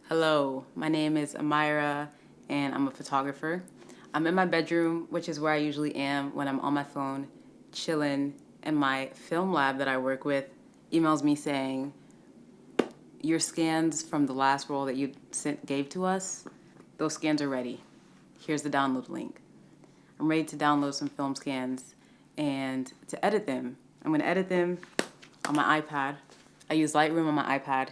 Hello, my name is Amira and I'm a photographer. I'm in my bedroom, which is where I usually am when I'm on my phone, chilling, and my film lab that I work with emails me saying, your scans from the last roll that you gave to us, those scans are ready. Here's the download link. I'm ready to download some film scans and to edit them. I'm going to edit them on my iPad. I use Lightroom on my iPad,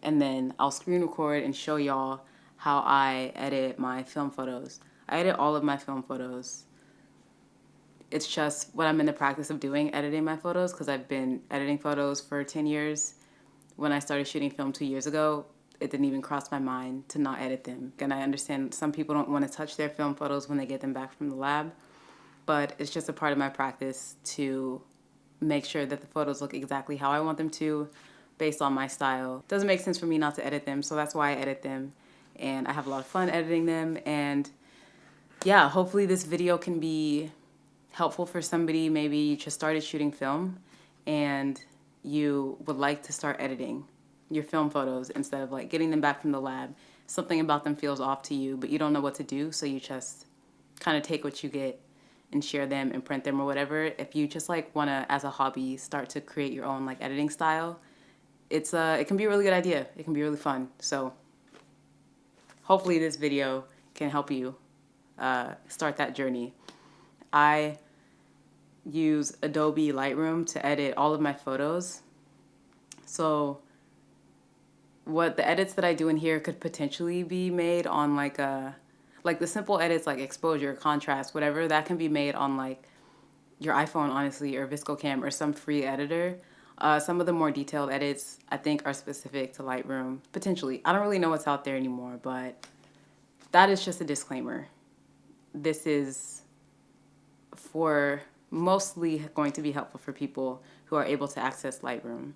and then I'll screen record and show y'all how I edit my film photos. I edit all of my film photos. It's just what I'm in the practice of doing, editing my photos, because I've been editing photos for 10 years. When I started shooting film 2 years ago, it didn't even cross my mind to not edit them. And I understand some people don't want to touch their film photos when they get them back from the lab, but it's just a part of my practice to make sure that the photos look exactly how I want them to, based on my style. It doesn't make sense for me not to edit them, so that's why I edit them. And I have a lot of fun editing them. And yeah, hopefully this video can be helpful for somebody. Maybe you just started shooting film and you would like to start editing your film photos instead of like getting them back from the lab. Something about them feels off to you, but you don't know what to do, so you just kind of take what you get and share them and print them or whatever. If you just like want to, as a hobby, start to create your own like editing style, it can be a really good idea. It can be really fun. So hopefully this video can help you start that journey. I use Adobe Lightroom to edit all of my photos. So what the edits that I do in here could potentially be made on like the simple edits like exposure, contrast, whatever, that can be made on like your iPhone, honestly, or ViscoCam or some free editor. Some of the more detailed edits, I think, are specific to Lightroom, potentially. I don't really know what's out there anymore, but that is just a disclaimer. This is mostly going to be helpful for people who are able to access Lightroom.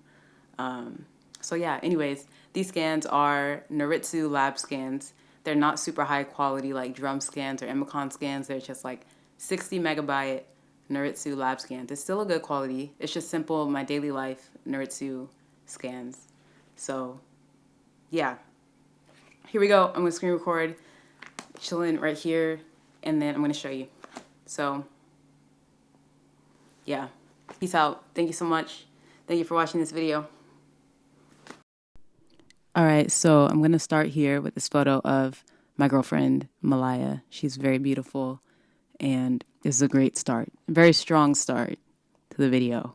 So yeah, anyways, these scans are Noritsu lab scans. They're not super high quality like drum scans or Amaran scans. They're just like 60 megabyte Noritsu lab scans. It's still a good quality. It's just simple, my daily life Noritsu scans. So yeah, here we go. I'm gonna screen record, chilling right here, and then I'm gonna show you. So yeah, peace out. Thank you so much. Thank you for watching this video. All right, so I'm going to start here with this photo of my girlfriend, Malaya. She's very beautiful, and this is a great start, a very strong start to the video.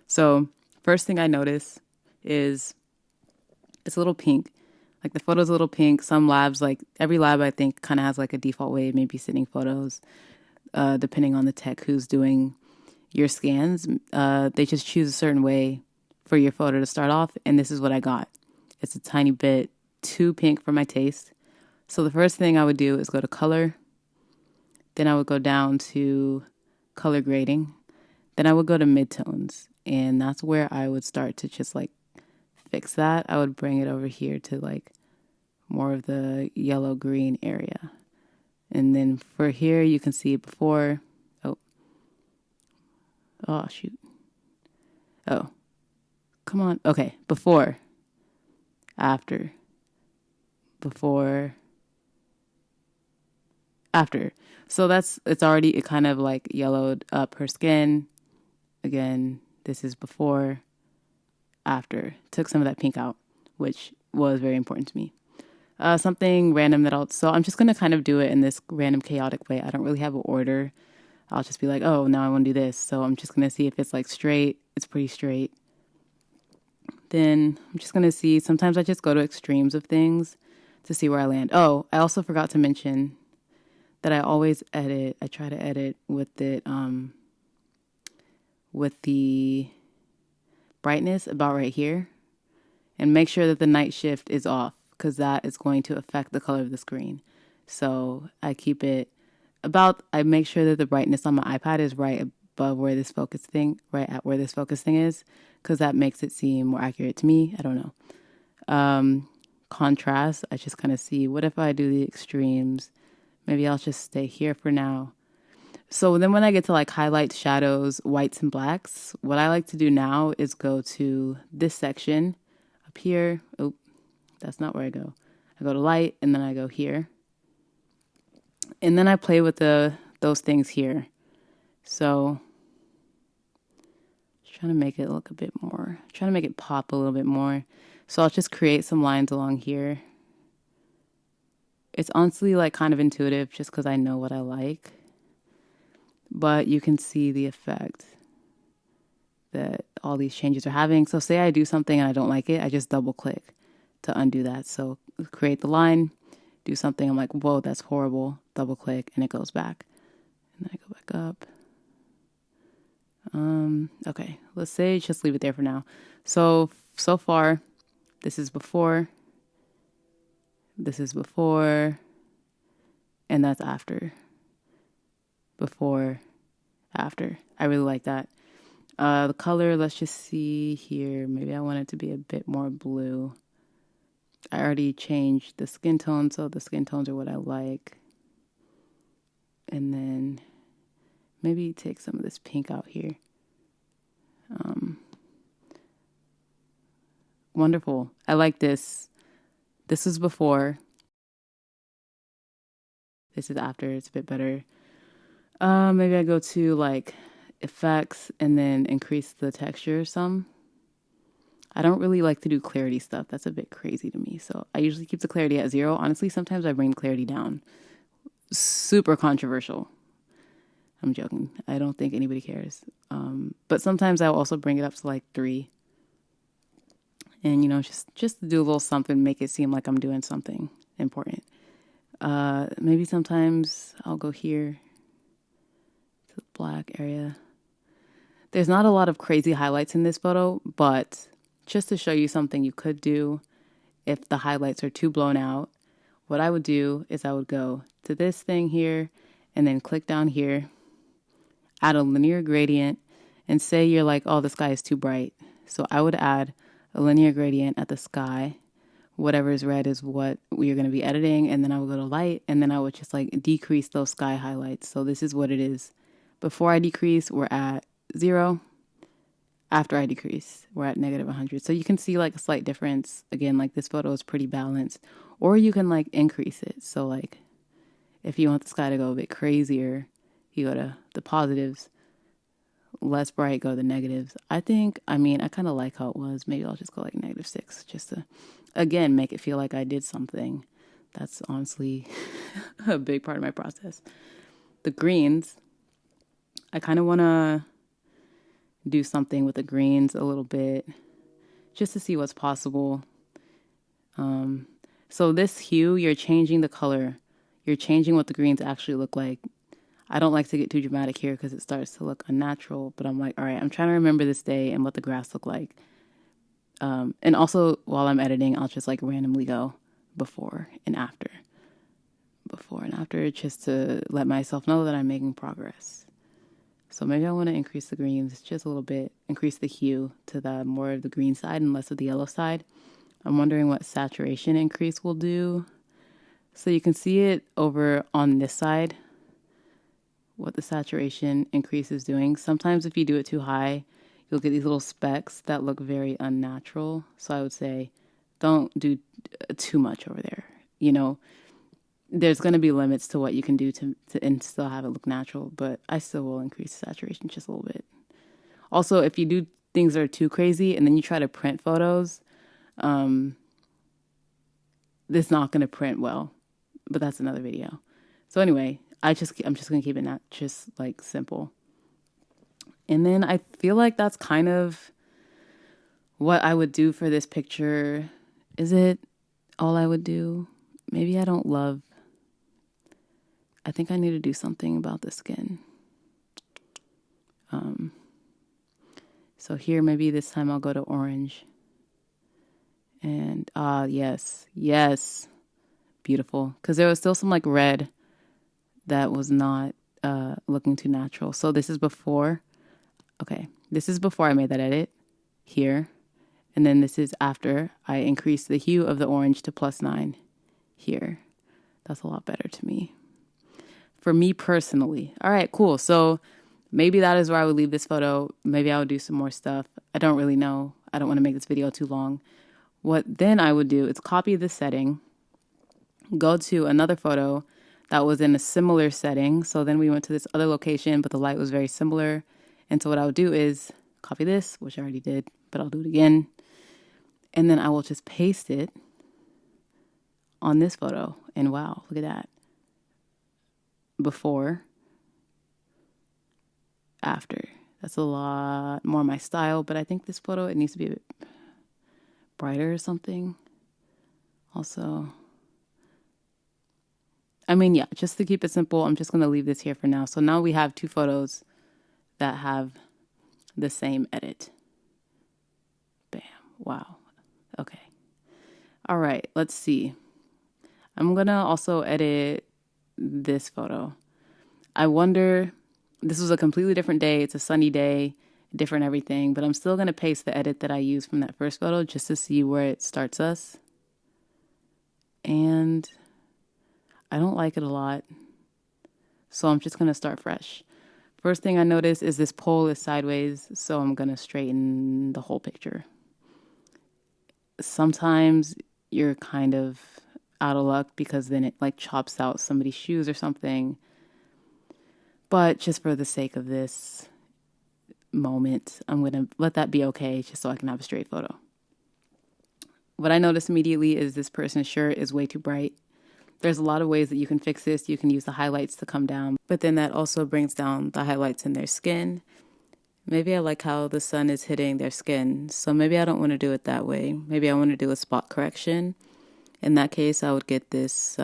So first thing I notice is it's a little pink. Like the photo's a little pink. Some labs, like every lab I think kind of has like a default way of maybe sending photos, depending on the tech who's doing your scans. They just choose a certain way for your photo to start off, and this is what I got. It's a tiny bit too pink for my taste. So the first thing I would do is go to color. Then I would go down to color grading. Then I would go to midtones. And that's where I would start to just like fix that. I would bring it over here to like more of the yellow green area. And then for here, you can see before. Oh, shoot. Oh, come on. Okay, before. After, before, after. So it's already, it kind of like yellowed up her skin. Again, this is before, after. Took some of that pink out, which was very important to me. Something random so I'm just going to kind of do it in this random chaotic way. I don't really have an order. I'll just be like, oh, now I want to do this. So I'm just going to see if it's like straight. It's pretty straight. Then I'm just going to see, sometimes I just go to extremes of things to see where I land. Oh, I also forgot to mention that I always edit. I try to edit with the brightness about right here, and make sure that the night shift is off, because that is going to affect the color of the screen. So I keep it I make sure that the brightness on my iPad is right above where this focus thing, right at where this focus thing is, because that makes it seem more accurate to me. I don't know. Contrast, I just kind of see, what if I do the extremes? Maybe I'll just stay here for now. So then when I get to like highlights, shadows, whites, and blacks, what I like to do now is go to this section up here. Oh, That's not where I go. I go to light, and then I go here. And then I play with those things here. So trying to make it look a bit more, trying to make it pop a little bit more. So I'll just create some lines along here. It's honestly like kind of intuitive just because I know what I like. But you can see the effect that all these changes are having. So say I do something and I don't like it, I just double click to undo that. So create the line, do something, I'm like, whoa, that's horrible. Double click and it goes back. And then I go back up. Okay, let's say just leave it there for now. So far, this is before, and that's after. Before, after. I really like that. The color, let's just see here. Maybe I want it to be a bit more blue. I already changed the skin tone, so the skin tones are what I like. And then maybe take some of this pink out here. Wonderful. I like this. This is before. This is after. It's a bit better. Maybe I go to like effects and then increase the texture some. I don't really like to do clarity stuff. That's a bit crazy to me. So I usually keep the clarity at 0. Honestly, sometimes I bring the clarity down. Super controversial. I'm joking. I don't think anybody cares. But sometimes I'll also bring it up to like 3. And, you know, just to do a little something, make it seem like I'm doing something important. Maybe sometimes I'll go here to the black area. There's not a lot of crazy highlights in this photo, but just to show you something you could do if the highlights are too blown out, what I would do is I would go to this thing here and then click down here, add a linear gradient, and say you're like, oh, the sky is too bright. So I would add a linear gradient at the sky. Whatever is red is what we are going to be editing. And then I would go to light, and then I would just like decrease those sky highlights. So this is what it is. Before I decrease, we're at 0. After I decrease, we're at -100. So you can see like a slight difference. Again, like this photo is pretty balanced. Or you can like increase it. So like if you want the sky to go a bit crazier, you go to the positives. Less bright, go to the negatives. I kind of like how it was. Maybe I'll just go like -6 just to, again, make it feel like I did something. That's honestly a big part of my process. The greens, I kind of want to do something with the greens a little bit just to see what's possible. So this hue, you're changing the color. You're changing what the greens actually look like. I don't like to get too dramatic here because it starts to look unnatural, but I'm like, all right, I'm trying to remember this day and what the grass looked like. And also while I'm editing, I'll just like randomly go before and after just to let myself know that I'm making progress. So maybe I want to increase the greens just a little bit, increase the hue to the more of the green side and less of the yellow side. I'm wondering what saturation increase will do. So you can see it over on this side, what the saturation increase is doing. Sometimes if you do it too high, you'll get these little specks that look very unnatural. So I would say don't do too much over there. You know, there's going to be limits to what you can do to and still have it look natural, but I still will increase saturation just a little bit. Also, if you do things that are too crazy and then you try to print photos, it's not going to print well, but that's another video. So anyway, I'm just going to keep it just like simple. And then I feel like that's kind of what I would do for this picture. Is it all I would do? Maybe I don't love. I think I need to do something about the skin. So here, maybe this time I'll go to orange. And yes, beautiful. Because there was still some like red that was not looking too natural. So this is before. Okay, this is before I made that edit here. And then this is after I increased the hue of the orange to +9 here. That's a lot better to me. For me personally. All right, cool. So maybe that is where I would leave this photo. Maybe I would do some more stuff. I don't really know. I don't want to make this video too long. What then I would do is copy this setting, go to another photo that was in a similar setting. So then we went to this other location, but the light was very similar. And so what I would do is copy this, which I already did, but I'll do it again. And then I will just paste it on this photo. And wow, look at that. Before, after. That's a lot more my style, but I think this photo, it needs to be a bit brighter or something. Also, I mean, yeah, just to keep it simple, I'm just going to leave this here for now. So now we have two photos that have the same edit. Bam. Wow. Okay. All right, let's see. I'm going to also edit this photo. I wonder, this was a completely different day. It's a sunny day, different everything, but I'm still going to paste the edit that I used from that first photo just to see where it starts us. And I don't like it a lot, so I'm just going to start fresh. First thing I notice is this pole is sideways, so I'm going to straighten the whole picture. Sometimes you're kind of out of luck because then it like chops out somebody's shoes or something. But just for the sake of this moment, I'm going to let that be okay just so I can have a straight photo. What I notice immediately is this person's shirt is way too bright. There's a lot of ways that you can fix this. You can use the highlights to come down, but then that also brings down the highlights in their skin. Maybe I like how the sun is hitting their skin, so maybe I don't want to do it that way. Maybe I want to do a spot correction. In that case, I would get this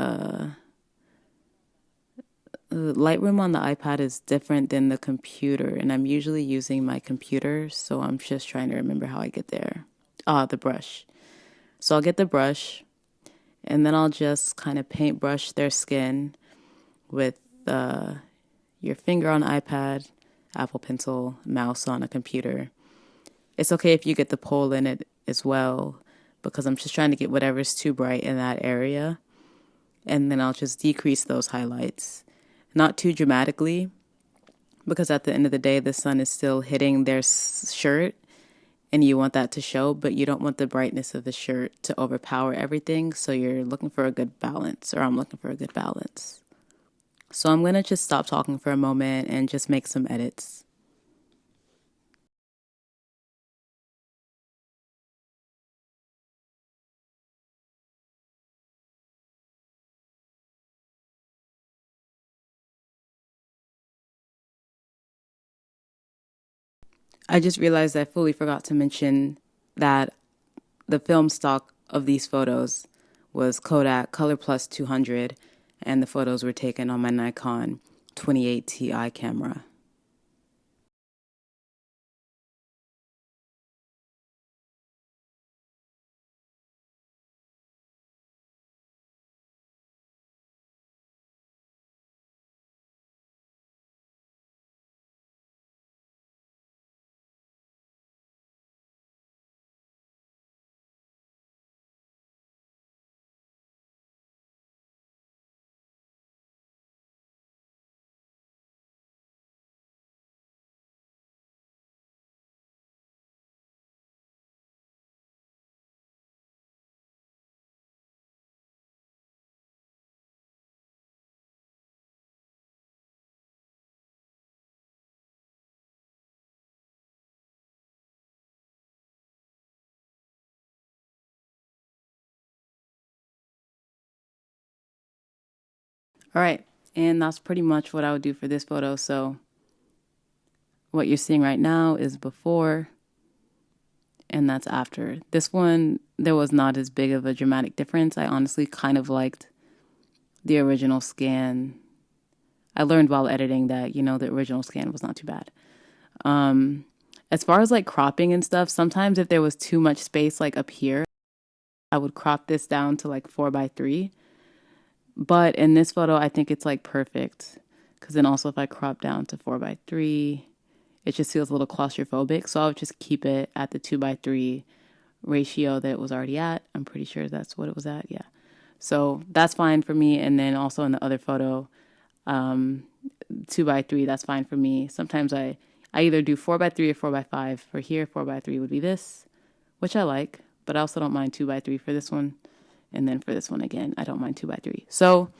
Lightroom on the iPad is different than the computer, and I'm usually using my computer, so I'm just trying to remember how I get there. The brush. So I'll get the brush, and then I'll just kind of paintbrush their skin with your finger on iPad, Apple Pencil, mouse on a computer. It's okay if you get the pole in it as well, because I'm just trying to get whatever's too bright in that area. And then I'll just decrease those highlights. Not too dramatically, because at the end of the day, the sun is still hitting their shirt, and you want that to show, but you don't want the brightness of the shirt to overpower everything. So you're looking for a good balance, or I'm looking for a good balance. So I'm going to just stop talking for a moment and just make some edits. I just realized I fully forgot to mention that the film stock of these photos was Kodak Colorplus 200, and the photos were taken on my Nikon 28 Ti camera. All right, and that's pretty much what I would do for this photo. So what you're seeing right now is before, and that's after. This one, there was not as big of a dramatic difference. I honestly kind of liked the original scan. I learned while editing that, the original scan was not too bad. As far as like cropping and stuff, sometimes if there was too much space like up here, I would crop this down to like 4:3. But in this photo, I think it's like perfect. Because then also if I crop down to 4:3, it just feels a little claustrophobic. So I would just keep it at the 2:3 ratio that it was already at. I'm pretty sure that's what it was at. Yeah. So that's fine for me. And then also in the other photo, 2:3, that's fine for me. Sometimes I either do 4:3 or 4:5. For here, 4:3 would be this, which I like. but I also don't mind 2x3 for this one. And then for this one again, I don't mind 2x3. So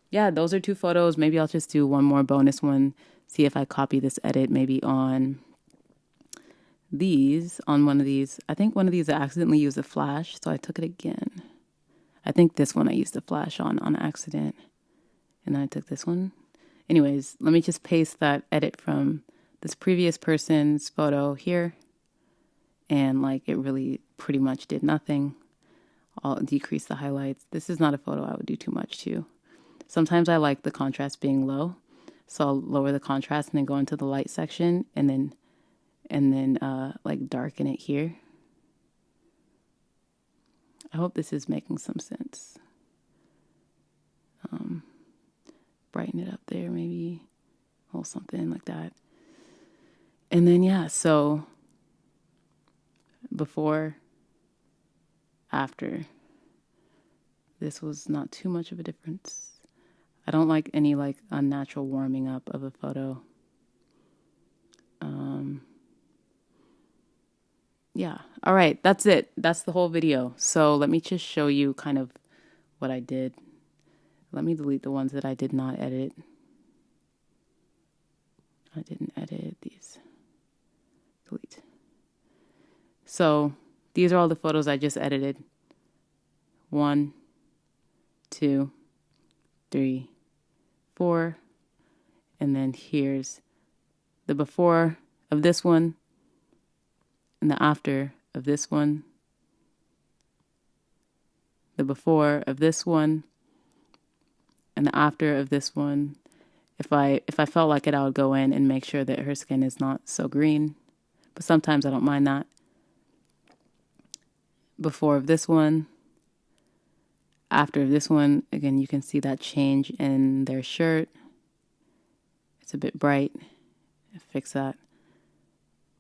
yeah, those are 2 photos. Maybe I'll just do one more bonus one. See if I copy this edit maybe on one of these. I think one of these I accidentally used a flash, so I took it again. I think this one I used a flash on accident. And then I took this one. Anyways, let me just paste that edit from this previous person's photo here. And like it really pretty much did nothing. I'll decrease the highlights. This is not a photo I would do too much to. Sometimes I like the contrast being low. So I'll lower the contrast and then go into the light section and then like darken it here. I hope this is making some sense. Brighten it up there maybe, or something like that. And then yeah, so before, after, this was not too much of a difference. I don't like any like unnatural warming up of a photo. Yeah, all right, that's it. That's the whole video. So let me just show you kind of what I did. Let me delete the ones that I did not edit. I didn't edit these. Delete. So these are all the photos I just edited. 1, 2, 3, 4. And then here's the before of this one and the after of this one. The before of this one and the after of this one. If I felt like it, I would go in and make sure that her skin is not so green. But sometimes I don't mind that. Before of this one. After this one, again, you can see that change in their shirt. It's a bit bright. Fix that.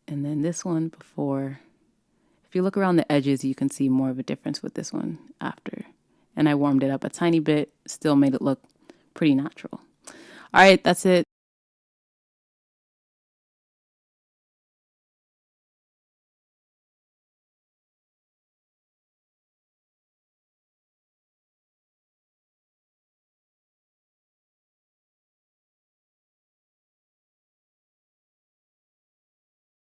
And then this one before. If you look around the edges, you can see more of a difference with this one after. And I warmed it up a tiny bit, still made it look pretty natural. All right, that's it.